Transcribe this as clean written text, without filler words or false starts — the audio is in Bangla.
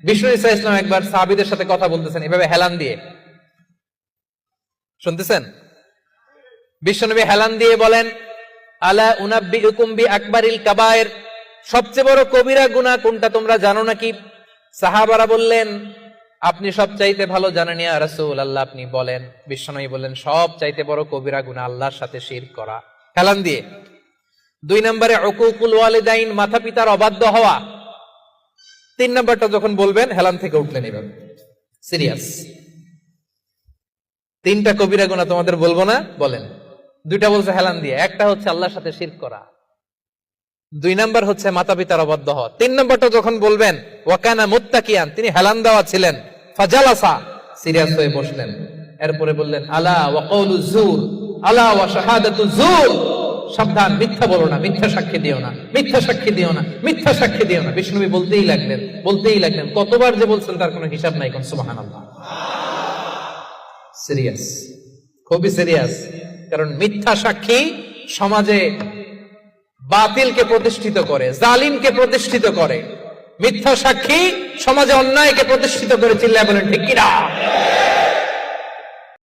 বিষ্ণু ইসা ইসলাম একবার সাহাবীদের সাথে কথা বলতেছেন এভাবে হেলান দিয়ে, শুনতেছেন? বিশ্বনবী হেলান দিয়ে বলেন, আলা উনাব্বিউকুম বি আকবারিল কাবায়ের, সবচেয়ে বড় কবিরা গুনাহ কোনটা তোমরা জানো নাকি? সাহাবারা বললেন, আপনি সব চাইতে ভালো জানেন ইয়া রাসূলুল্লাহ, আপনি বলেন। বিশ্বনবী বললেন, সব চাইতে বড় কবিরা গুনাহ আল্লাহর সাথে শিরক করা, হেলান দিয়ে। 2 নম্বরে উকুকুল ওয়ালিদাইন, মাতা পিতার অবাধ্য হওয়া। 3 নম্বরটা যখন বলবেন হেলান থেকে উঠলেন এভাবে, সিরিয়াস। 3টা কবিরা গুনাহ তোমাদের বলবো না, বলেন। 2টা বলছে হেলান দিয়ে, একটা হচ্ছে আল্লাহর সাথে শিরক করা, 2 নাম্বার হচ্ছে মাতা পিতার অবাধ্য হওয়া। 3 নাম্বারটা যখন বলবেন, ওয়াকানা মুত্তাকিয়ান, তিনি হেলান দেওয়া ছিলেন, ফাজালাসা, সিরিয়াস হয়ে বসলেন। এরপরে বললেন, আলা ওয়া কওলু যুর, আলা ওয়া শাহাদাতু যুর, সাবধান, মিথ্যা বলো না, মিথ্যা সাক্ষী দিও না, মিথ্যা সাক্ষী দিও না, মিথ্যা সাক্ষী দিও না। বিষ্ণুবী বলতেই লাগলেন, কতবার যে বলছেন তার কোনো হিসাব নাই। কোন সুবহানাল্লাহ। সিরিয়াস, খুবই সিরিয়াস। কারণ মিথ্যা সাক্ষী সমাজে বাতিলকে প্রতিষ্ঠিত করে, জালিমকে প্রতিষ্ঠিত করে। মিথ্যা সাক্ষী সমাজে অন্যায়কে প্রতিষ্ঠিত করে। চিল্লায় বলেন ঠিক কিনা?